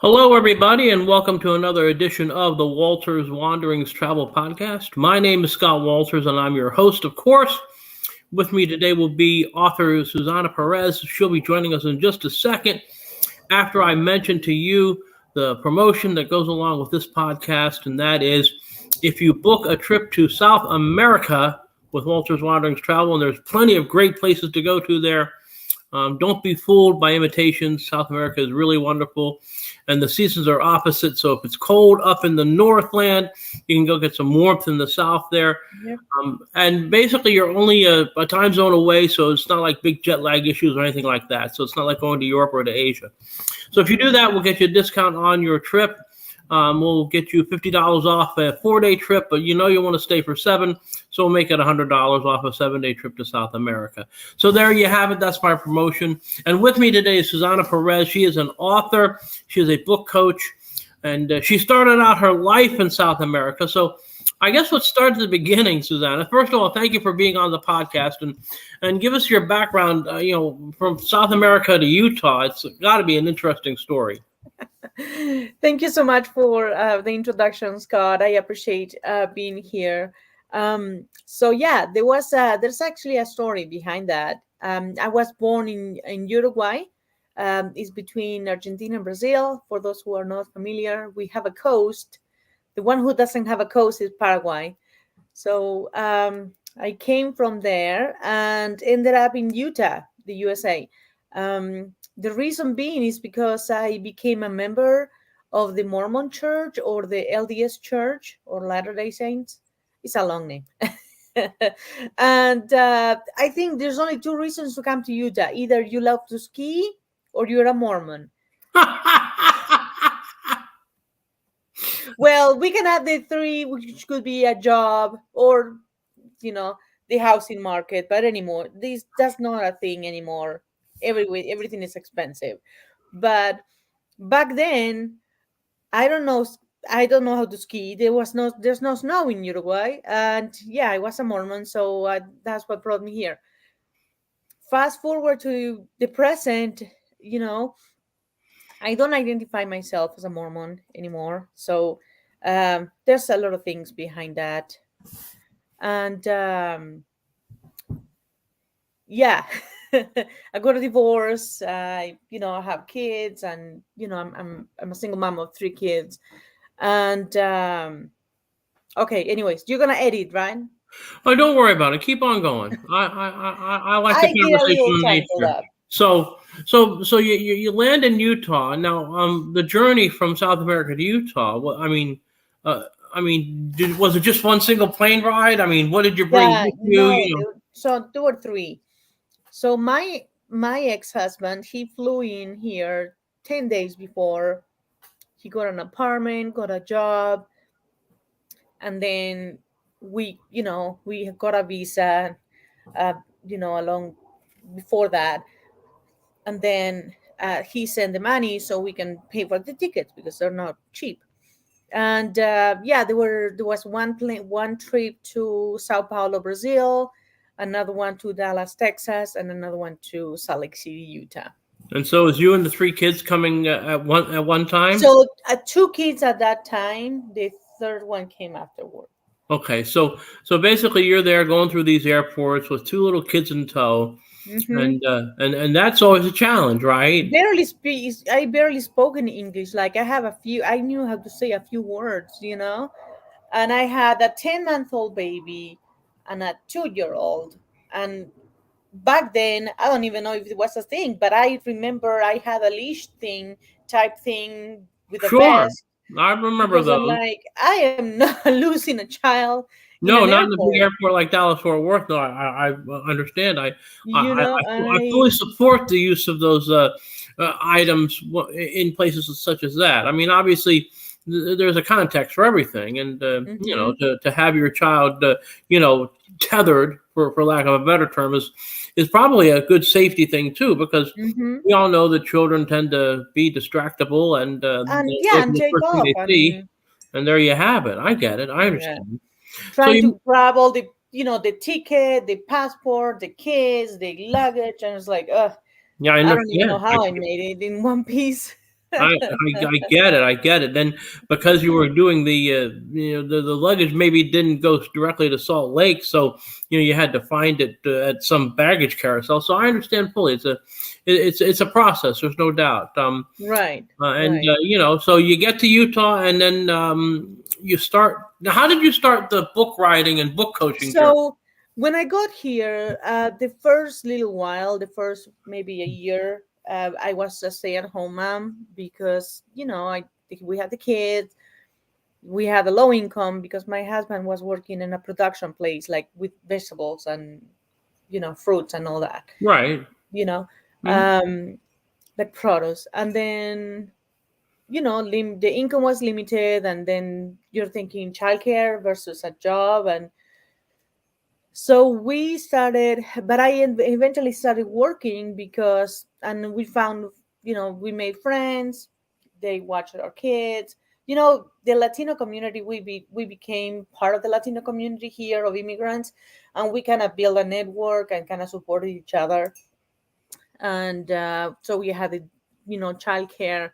Hello, everybody, and welcome to another edition of the Walters Wanderings Travel Podcast. My name is Scott Walters, and I'm your host, of course. With me today will be author Susana Perez. She'll be joining us in just a second after I mention to you the promotion that goes along with this podcast, and that is if you book a trip to South America with Walters Wanderings Travel, and there's plenty of great places to go to there. Don't be fooled by imitations. South America is really wonderful, and the seasons are opposite. So if it's cold up in the Northland, you can go get some warmth in the South there. Yep. And basically, you're only a time zone away, so it's not like big jet lag issues or anything like that. So it's not like going to Europe or to Asia. So if you do that, we'll get you a discount on your trip. We'll get you $50 off a 4-day trip, but you want to stay for 7, so we'll make it $100 off a 7-day trip to South America. So there you have it. That's my promotion. And with me today is Susana Perez. She is an author. She is a book coach, and she started out her life in South America. So I guess let's start at the beginning, Susana. First of all, thank you for being on the podcast, and give us your background, from South America to Utah. It's got to be an interesting story. Thank you so much for the introduction, Scott. I appreciate being here. There's actually a story behind that. I was born in Uruguay. It's between Argentina and Brazil. For those who are not familiar, we have a coast. The one who doesn't have a coast is Paraguay. So I came from there and ended up in Utah, the USA. The reason being is because I became a member of the Mormon Church, or the LDS Church, or Latter-day Saints. It's a long name. And I think there's only 2 reasons to come to Utah. Either you love to ski or you're a Mormon. Well, we can add the 3, which could be a job or, the housing market. But anymore, that's not a thing anymore. Everything is expensive. But back then, I don't know how to ski. There's no snow in Uruguay, and I was a Mormon, so that's what brought me here. Fast forward to the present, I don't identify myself as a Mormon anymore. So there's a lot of things behind that, and I got a divorce. I have kids, and I'm a single mom of 3 kids. And okay, anyways, you're gonna edit, right? Oh, don't worry about it. Keep on going. I like the I did a little conversational time for nature. that. So you land in Utah now. The journey from South America to Utah. Well, was it just one single plane ride? I mean, what did you bring with you? No, so 2 or 3. So my ex-husband, he flew in here 10 days before. He got an apartment, got a job, and then we got a visa, along before that, and then he sent the money so we can pay for the tickets because they're not cheap. And there was one trip to Sao Paulo, Brazil, another one to Dallas, Texas, and another one to Salt Lake City, Utah. And so, is you and the 3 kids coming at one time? So 2 kids at that time. The third one came afterward. Okay, so basically, you're there going through these airports with 2 little kids in tow, Mm-hmm. and that's always a challenge, right? I barely spoke in English. Like I knew how to say a few words, and I had a 10-month-old baby and a 2-year-old. And back then, I don't even know if it was a thing, but I remember I had a leash type thing with a Sure, vest. I remember Because I'm those. like, I am not losing a child in No, an not in a big airport, airport like Dallas Fort Worth. No, I understand. I and fully support the use of those items in places such as that. I mean, obviously, there's a context for everything, and to have your child, tethered, for lack of a better term, is probably a good safety thing too, because we all know that children tend to be distractible, and they look at and the take first thing off. they I see, mean, and there you have it. I get it. I yeah, understand. So trying you, to grab all the ticket, the passport, the kids, the luggage, and it's like, yeah, I I don't even know understand. how I made it in one piece. I get it. I get it. Then because you were doing the luggage maybe didn't go directly to Salt Lake, so you had to find it at some baggage carousel. So I understand fully. It's a process. There's no doubt. Right, And right. so you get to Utah, and then you start. Now, how did you start the book writing and book coaching journey? So when I got here, the first little while, the first maybe a year, I was a stay-at-home mom because we had the kids, we had a low income because my husband was working in a production place, like with vegetables and fruits and all that, Right. you know, Mhm. um, like produce, and then the income was limited, and then you're thinking childcare versus a job, and so we started, but eventually started working because, and we found, we made friends. They watched our kids. The Latino community, we became part of the Latino community here of immigrants, and we kind of built a network and kind of supported each other. And so we had, childcare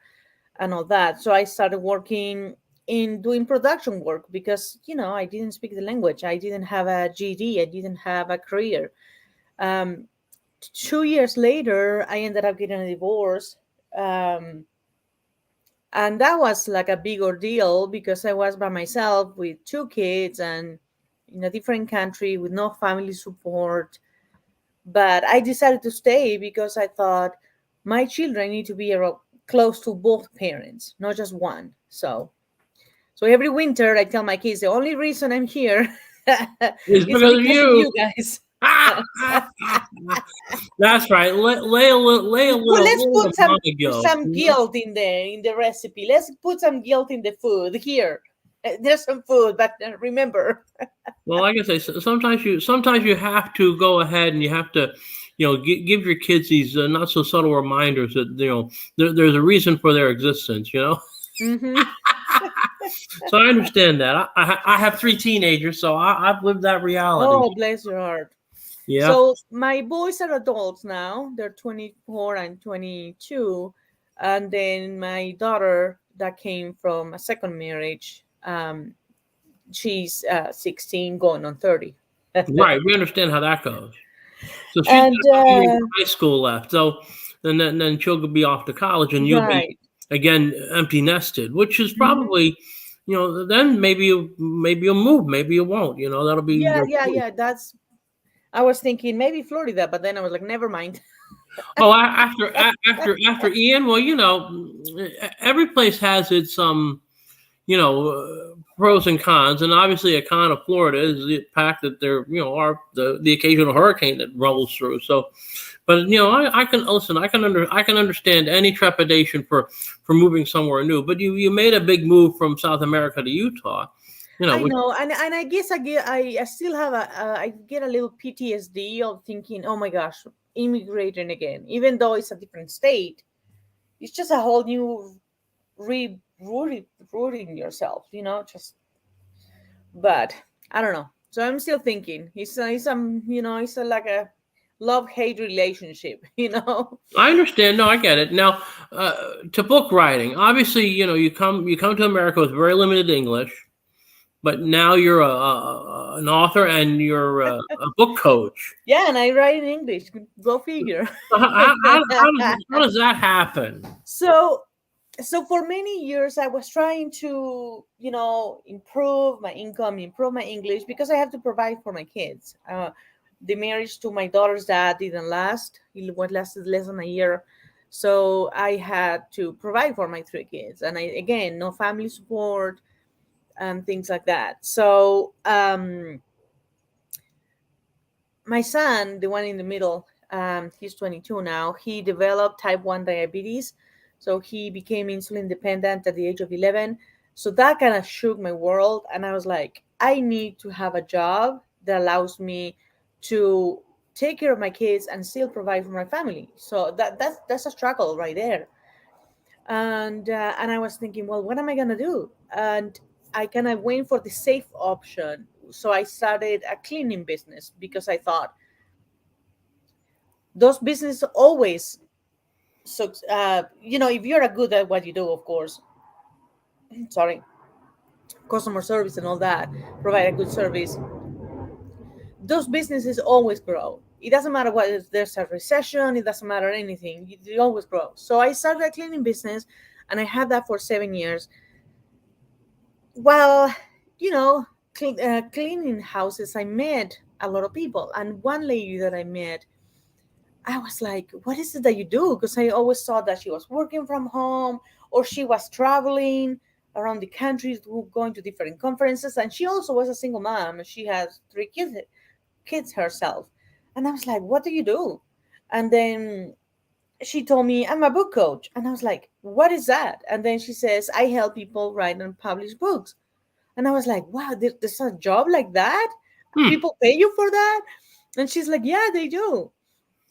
and all that. So I started working in doing production work because I didn't speak the language. I didn't have a GD. I didn't have a career. Um, 2 years later, I ended up getting a divorce, and that was like a big ordeal because I was by myself with two kids and in a different country with no family support. But I decided to stay because I thought my children need to be close to both parents, not just one. So every winter I tell my kids the only reason I'm here It's is because of because of you. you guys. That's right. Lay a Well, little, let's little put some mama guilt. some guilt in the recipe. Let's put some guilt in the food here. There's some food, but remember. Well, like I say, sometimes you have to go ahead and you have to, give your kids these not so subtle reminders that there's a reason for their existence. Hmm. So I understand that. I have three teenagers, so I've lived that reality. Oh, bless your heart. Yeah. So my boys are adults now. They're 24 and 22. And then my daughter that came from a second marriage, she's 16 going on 30. Right. We understand how that goes. So she's And got a couple years of high school left. So then she'll be off to college, and you'll be right. again empty nested, which is Hmm. probably, then maybe you'll move, maybe you won't. That'll be Yeah, your yeah, choice. yeah. I was thinking maybe Florida, but then I was like, never mind. Oh, after Ian, well, every place has its pros and cons, and obviously a con of Florida is the fact that there, are the occasional hurricane that rolls through. So, but I can listen. I can understand any trepidation for moving somewhere new. But you made a big move from South America to Utah. I Which know, and I guess I still have I get a little PTSD of thinking, oh my gosh, immigrating again, even though it's a different state. It's just a whole new rooting yourself, just. But I don't know. So I'm still thinking. It's like a love hate relationship, I understand. No, I get it. Now, to book writing, obviously, you come to America with very limited English, but now you're an author and you're a book coach. Yeah, and I write in English. Go figure. So how does that happen? so so for many years I was trying to improve my income, improve my English, because I have to provide for my kids. The marriage to my daughter's dad didn't last. It was lasted less than a year, so I had to provide for my three kids, and again, no family support and things like that. So my son, the one in the middle, he's 22 now. He developed type 1 diabetes. So he became insulin dependent at the age of 11. So that kind of shook my world. And I was like, I need to have a job that allows me to take care of my kids and still provide for my family. So that's a struggle right there. And I was thinking, well, what am I gonna do? And I kind of went for the safe option. So I started a cleaning business because I thought those businesses always So, if you're a good at what you do, of course, sorry, customer service and all that, provide a good service, those businesses always grow. It doesn't matter what if there's a recession, it doesn't matter anything. They always grow. So I started a cleaning business and I had that for 7 years. Well, cleaning houses, I met a lot of people. And one lady that I met, I was like, what is it that you do? Because I always thought that she was working from home or she was traveling around the country, going to different conferences. And she also was a single mom. She has three kids herself. And I was like, what do you do? And then she told me, I'm a book coach. And I was like, what is that? And then she says, I help people write and publish books. And I was like, wow, there's a job like that? Hmm. People pay you for that? And she's like, yeah, they do.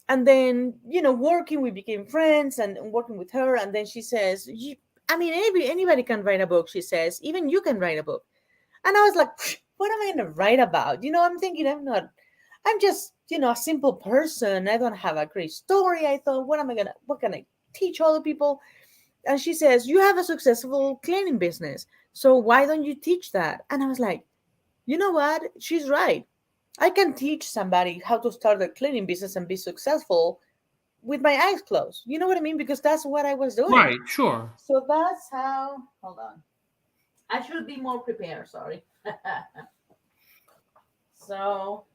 And then, working, we became friends and working with her. And then she says, I mean, anybody can write a book, she says, even you can write a book. And I was like, what am I going to write about? I'm thinking I'm just, a simple person. I don't have a great story. I thought, what can I teach other people? And she says, you have a successful cleaning business. So why don't you teach that? And I was like, you know what? She's right. I can teach somebody how to start a cleaning business and be successful with my eyes closed. You know what I mean? Because that's what I was doing. Right. Sure. So that's how, hold on. I should be more prepared. Sorry. So,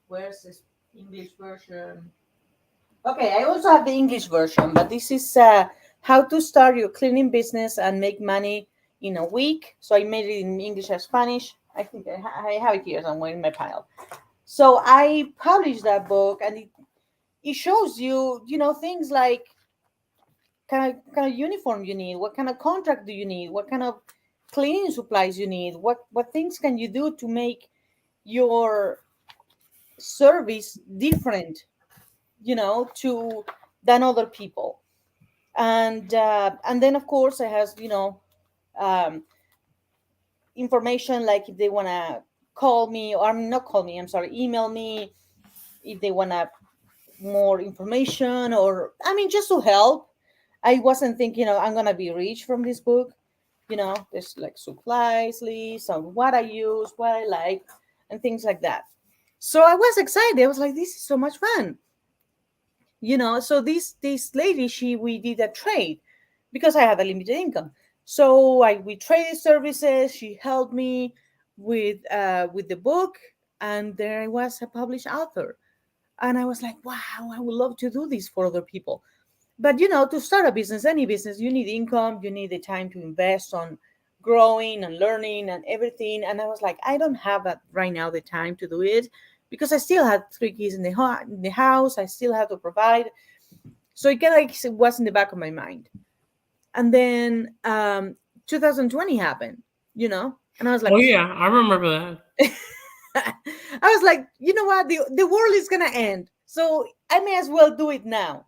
where's this English version? Okay, I also have the English version, but this is how to start your cleaning business and make money in a week. So I made it in English and Spanish. I think I have it here somewhere in my pile. So I published that book, and it shows you, things like kind of uniform you need, what kind of contract do you need, what kind of cleaning supplies you need, what things can you do to make your service different, to than other people. And then of course it has, um, information like if they want to call me, or not call me, I'm sorry, email me if they want to more information, or I mean just to help. I wasn't thinking, I'm gonna be rich from this book. There's like supplies list on what I use, what I like, and things like that. So I was excited. I was like, this is so much fun. So this lady, we did a trade because I had a limited income. So we traded services. She helped me with the book, and there I was, a published author. And I was like, wow, I would love to do this for other people. But to start a business, any business, you need income, you need the time to invest on growing and learning and everything. And I was like, I don't have that right now, the time to do it, because I still had three kids in the house. I still have to provide. So it kind of like it was in the back of my mind. And then 2020 happened, and I was like, Oh yeah, I remember that. I was like, you know what? The world is gonna end, so I may as well do it now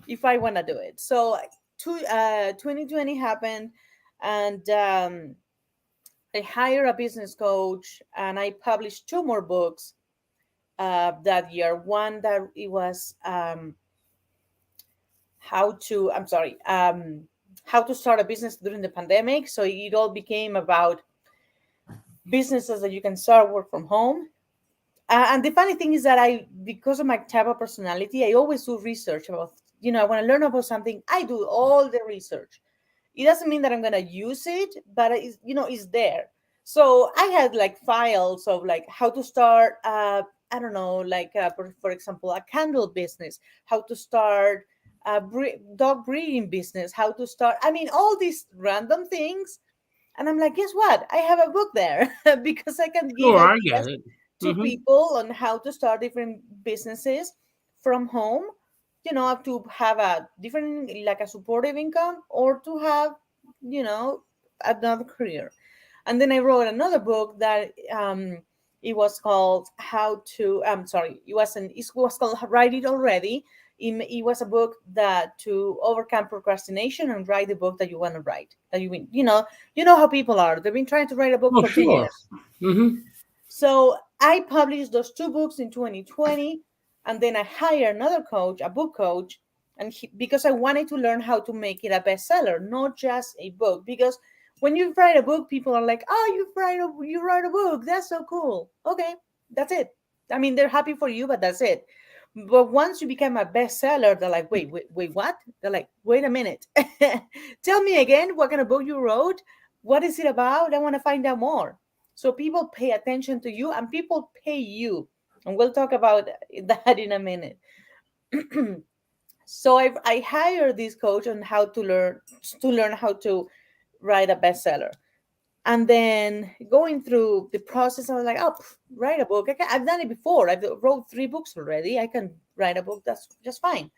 if I want to do it. So 2020 happened, and I hired a business coach, and I published two more books that year. One that it was how to start a business during the pandemic. So it all became about businesses that you can start work from home. And the funny thing is that because of my type of personality, I always do research about, I want to learn about something. I do all the research. It doesn't mean that I'm going to use it, but it's there. So I had like files of like how to start, I don't know, like for example, a candle business, how to start a dog breeding business, how to start, I mean, all these random things. And I'm like, guess what? I have a book there because I can give Sure, I ideas get it. to Hmm. people on how to start different businesses from home, to have a different, like a supportive income, or to have, another career. And then I wrote another book that it was called how to, I'm sorry, it was called Write It Already. It was a book that to overcome procrastination and write the book that you want to write, that you know how people are. They've been trying to write a book Oh for 10 sure. years. Hmm. So I published those two books in 2020, and then I hired another coach, a book coach, And because I wanted to learn how to make it a bestseller, not just a book. Because when you write a book, people are like, "Oh, you write a book. That's so cool." Okay, that's it. I mean, they're happy for you, but that's it. But once you become a bestseller, they're like, wait, what? They're like, wait a minute. Tell me again what kind of book you wrote. What is it about? I want to find out more. So people pay attention to you and people pay you. And we'll talk about that in a minute. So I hired this coach on how to learn how to write a bestseller. And then going through the process, I was like, oh, write a book. I've done it before. I've wrote 3 books already. I can write a book. That's just fine.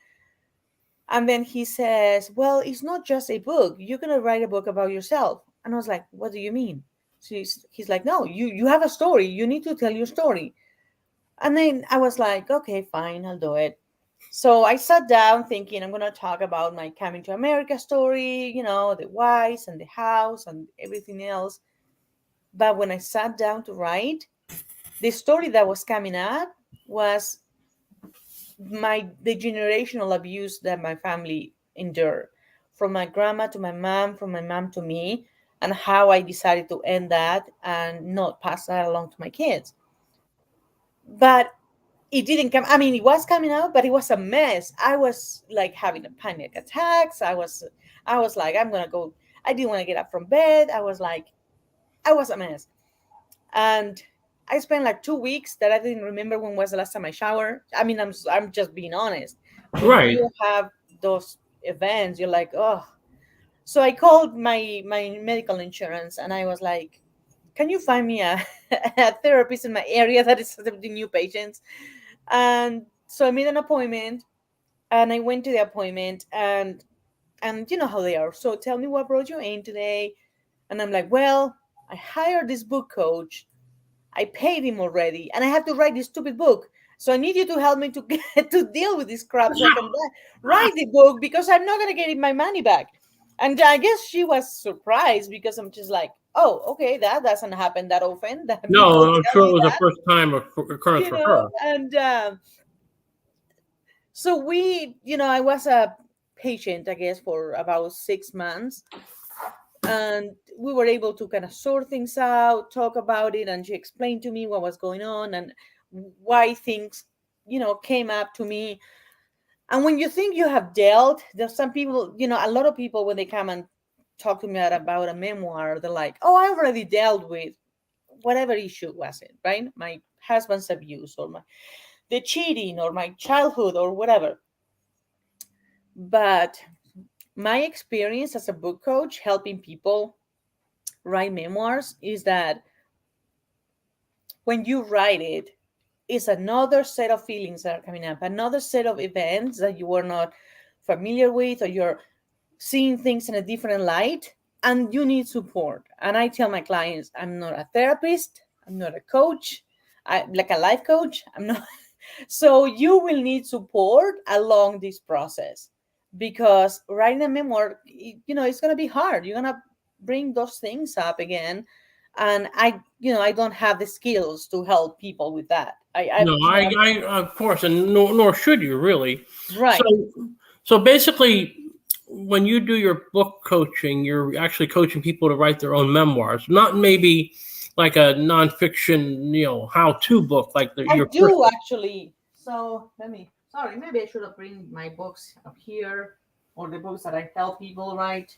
And then he says, well, it's not just a book. You're going to write a book about yourself. And I was like, what do you mean? So he's like, no, you have a story. You need to tell your story. And then I was like, okay, fine, I'll do it. So I sat down thinking I'm going to talk about my coming to America story, the whys and the hows and everything else. But when I sat down to write, the story that was coming up was the generational abuse that my family endured, from my grandma to my mom, from my mom to me, and how I decided to end that and not pass that along to my kids. But it didn't come. I mean, it was coming out, but it was a mess. I was like having a panic attacks. I was like, I'm gonna go. I didn't want to get up from bed. I was a mess. And I spent like 2 weeks that I didn't remember when was the last time I showered. I mean, I'm just being honest. When Right. you have those events, you're like, oh. So I called my medical insurance and I was like, can you find me a therapist in my area that is accepting new patients? And so I made an appointment and I went to the appointment and you know how they are. So tell me what brought you in today. And I'm like, well, I hired this book coach. I paid him already, and I have to write this stupid book. So I need you to help me to get to deal with this crap so I can write the book because I'm not gonna get my money back. And I guess she was surprised because I'm just like, oh, okay, that doesn't happen that often. That people No, I'm tell sure it me was a that, first time occurrence for her. and so I was a patient, I guess, for about 6 months, and we were able to kind of sort things out, talk about it, and she explained to me what was going on and why things came up to me. And when you think you have dealt, there's some people, a lot of people, when they come and talk to me about a memoir, they're like, oh, I already dealt with whatever issue was it, right? My husband's abuse, or the cheating, or my childhood, or whatever. But my experience as a book coach helping people write memoirs is that when you write it, it's another set of feelings that are coming up, another set of events that you were not familiar with, or you're seeing things in a different light, and you need support. And I tell my clients, I'm not a therapist, I'm not a coach, like a life coach. I'm not. So you will need support along this process, because writing a memoir, it's going to be hard. You're going to bring those things up again, and I don't have the skills to help people with that. No, I of course, and nor should you really. So, Right. so basically, when you do your book coaching, you're actually coaching people to write their own memoirs, not maybe like a nonfiction, how-to book like I your first. do actually. So sorry, maybe I should have bring my books up here, or the books that I help people write.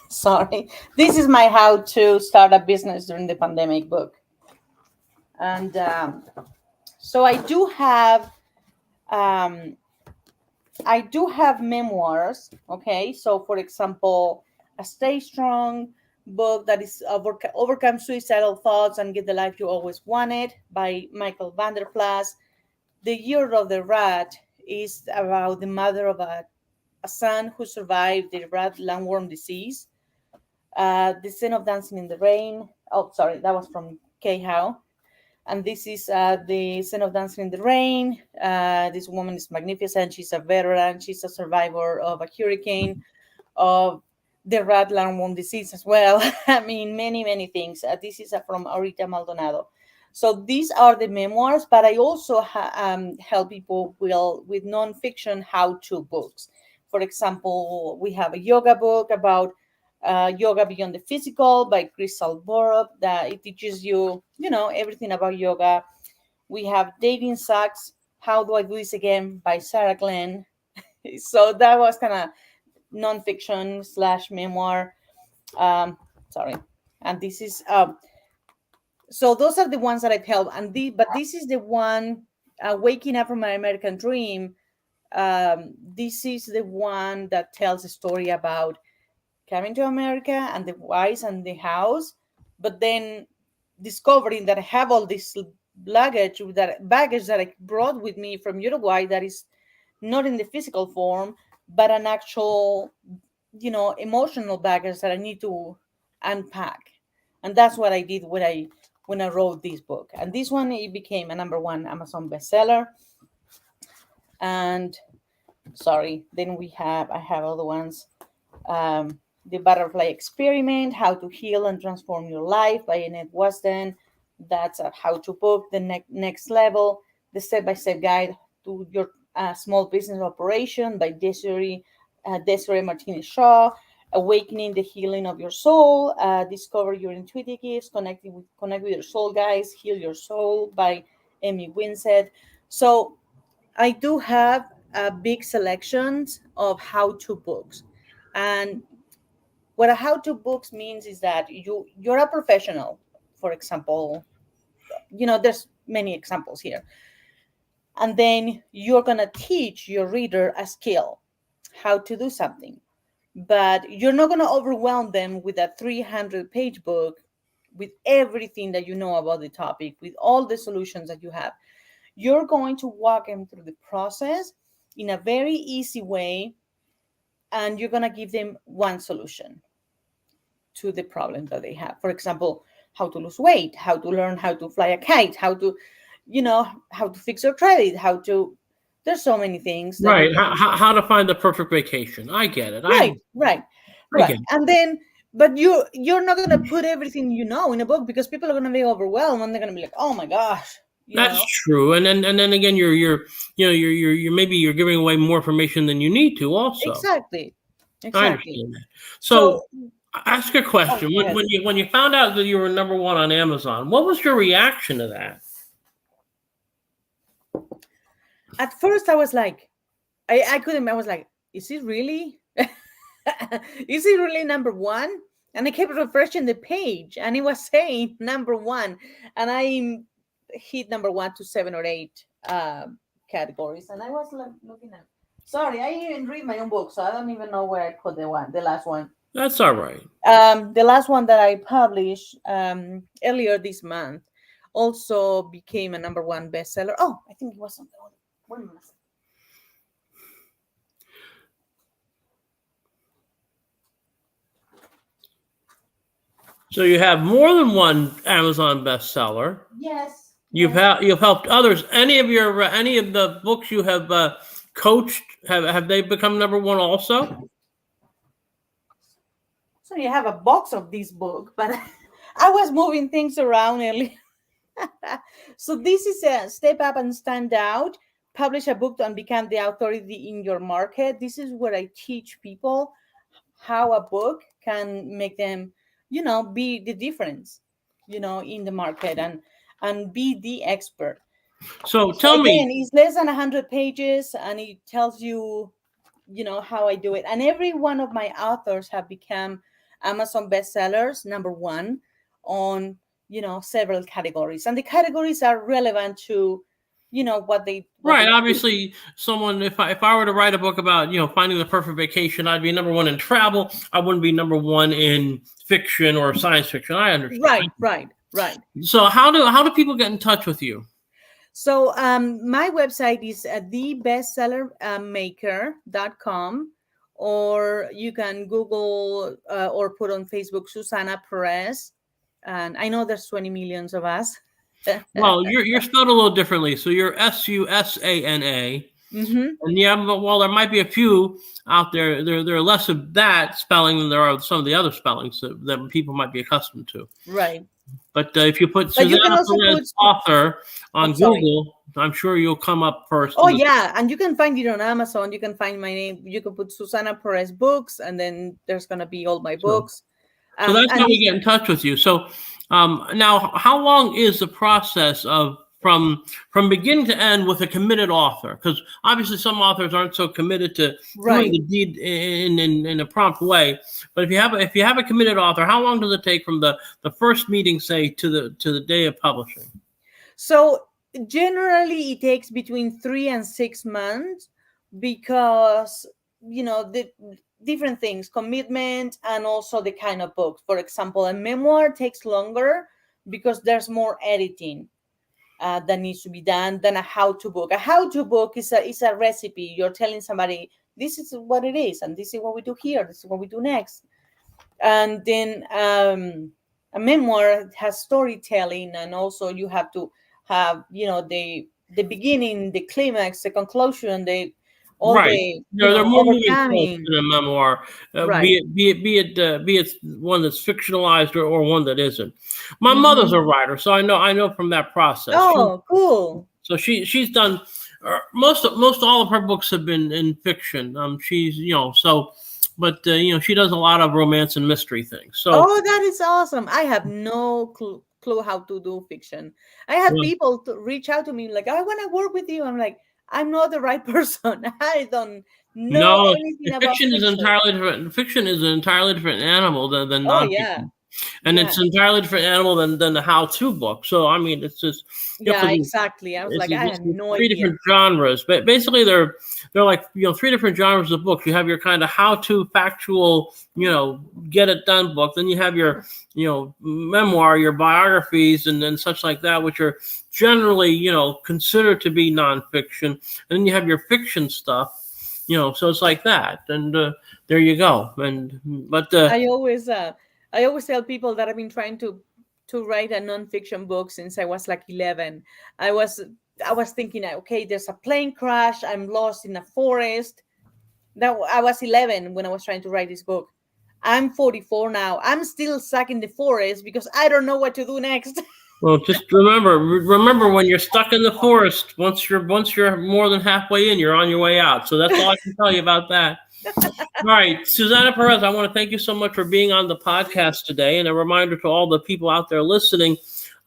Sorry. This is my how to start a business during the pandemic book. And so um, I do have memoirs. Okay. So for example, a Stay Strong book that is overcome suicidal thoughts and get the life you always wanted by Michael Vanderplas. The Year of the Rat is about the mother of a son who survived the rat landworm disease. The Sin of Dancing in the Rain. Oh, sorry, that was from Kay Howe. And this is the Sin of Dancing in the Rain. This woman is magnificent. She's a veteran. She's a survivor of a hurricane, of the rat landworm disease as well. I mean, many, many things. This is from Aurita Maldonado. So these are the memoirs, but I also help people with nonfiction how-to books. For example, we have a yoga book about yoga beyond the physical by Crystal Borup that it teaches you, everything about yoga. We have Dating Sucks, How Do I Do This Again by Sarah Glenn. So that was kind of nonfiction slash memoir. Um, sorry. And this is so those are the ones that I've helped. But this is the one, Waking Up from My American Dream. This is the one that tells a story about coming to America and the whys and the hows, but then discovering that I have all this baggage that I brought with me from Uruguay that is not in the physical form, but an actual, emotional baggage that I need to unpack. And that's what I did when I wrote this book. And this one, it became a #1 Amazon bestseller. And sorry, then I have other ones. The Butterfly Experiment, How to Heal and Transform Your Life by Annette Wasden. That's a how-to book. The next level, the step-by-step guide to your small business operation by Desiree Martinez Shaw. Awakening the Healing of Your Soul, Discover Your Intuitive Gifts, Connect with Your Soul Guys, Heal Your Soul by Amy Winsett. So I do have a big selections of how-to books. And what a how-to books means is that you're a professional. For example, there's many examples here. And then you're going to teach your reader a skill, how to do something. But you're not going to overwhelm them with a 300-page book with everything that you know about the topic, with all the solutions that you have. You're going to walk them through the process in a very easy way, and you're going to give them one solution to the problem that they have. For example, how to lose weight, how to learn how to fly a kite, how to fix your credit, there's so many things. Right. How to find the perfect vacation. I get it. Right. And then, but you're not going to put everything in a book, because people are going to be overwhelmed and they're going to be like, oh my gosh. That's true. And then again, you're maybe you're giving away more information than you need to also. Exactly. I understand that. So ask a question. When you found out that you were #1 on Amazon, what was your reaction to that? At first, I was like, I was like, is it really? Is it really #1? And I kept refreshing the page, and it was saying #1, and I hit #1 to 7 or 8 categories, and I was looking at. Sorry, I didn't even read my own book, so I don't even know where I put the last one. That's all right. The last one that I published earlier this month also became a #1 bestseller. Oh, I think it was on the other. One minute. So you have more than one Amazon bestseller. Yes. You've helped others. Any of the books you have coached, have they become #1 also? So you have a box of this book, but I was moving things around earlier. So this is a Step Up and Stand Out. Publish a book and become the authority in your market. This is where I teach people how a book can make them, be the difference, in the market and be the expert. So tell me, it's less than 100 pages, and it tells you, how I do it. And every one of my authors have become Amazon bestsellers, #1 on, several categories. And the categories are relevant to, what they obviously someone, if I were to write a book about finding the perfect vacation, I'd be #1 in travel. I wouldn't be #1 in fiction or science fiction. I understand. Right. So how do people get in touch with you? So my website is thebestsellermaker.com, or you can Google or put on Facebook Susana Perez. And I know there's 20 million of us. Well, you're spelled a little differently. So you're Susana. Mm-hmm. And but while there might be a few out there, there are less of that spelling than there are some of the other spellings that people might be accustomed to. Right. But if you put But you can Susana also Perez put. author I'm on sorry. Google, I'm sure you'll come up first. Oh yeah, and you can find it on Amazon. You can find my name. You can put Susana Perez books, and then there's gonna be all my So, books. so that's how And we get in touch with you. So now, how long is the process of from beginning to end with a committed author? Because obviously some authors aren't so committed to doing right. the deed in a prompt way. But if you have a committed author, how long does it take from the first meeting, say, to the day of publishing? So generally, it takes between 3 and 6 months because the different things, commitment, and also the kind of book. For example, a memoir takes longer because there's more editing that needs to be done than a how-to book. A how-to book is a recipe. You're telling somebody this is what it is, and this is what we do here. This is what we do next. And then a memoir has storytelling, and also you have to have the beginning, the climax, the conclusion, the all Right. the There are more moving parts overcoming. in a memoir, Right. be it one that's fictionalized or one that isn't. My mother's Hmm. a writer, so I know from that process. Oh, cool. So she's done most all of her books have been in fiction. She's but she does a lot of romance and mystery things. So Oh, that is awesome. I have no clue how to do fiction. I had well, people to reach out to me like, I want to work with you. I'm like, I'm not the right person. I don't know no, anything about fiction. Fiction is an entirely different animal than Oh yeah. nonfiction. And it's Yeah. an entirely different animal than the how-to book. So I mean, it's just you have to Yeah, do exactly. I was it's like, I just have no three idea. different genres. But basically, they're like three different genres of books. You have your kind of how-to factual, get it done book. Then you have your memoir, your biographies, and then such like that, which are generally considered to be nonfiction. And then you have your fiction stuff. So it's like that, and there you go. But I always tell people that I've been trying to write a nonfiction book since I was like 11. I was I was thinking, okay, there's a plane crash. I'm lost in a forest. That I was 11 when I was trying to write this book. I'm 44 now. I'm still stuck in the forest because I don't know what to do next. Well, just remember when you're stuck in the forest. Once you're more than halfway in, you're on your way out. So that's all I can tell you about that. All right, Susana Perez, I want to thank you so much for being on the podcast today. And a reminder to all the people out there listening,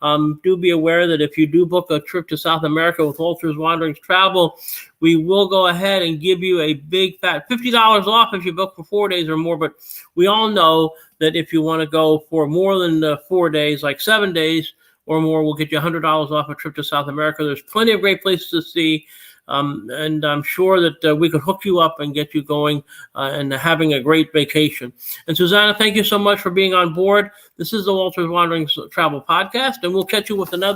do be aware that if you do book a trip to South America with Walter's Wanderings Travel, we will go ahead and give you a big fat $50 off if you book for 4 days or more. But we all know that if you want to go for more than 4 days, like 7 days or more, we'll get you $100 off a trip to South America. There's plenty of great places to see. And I'm sure that we could hook you up and get you going and having a great vacation. And Susana, thank you so much for being on board. This is the Walter's Wanderings Travel Podcast, and we'll catch you with another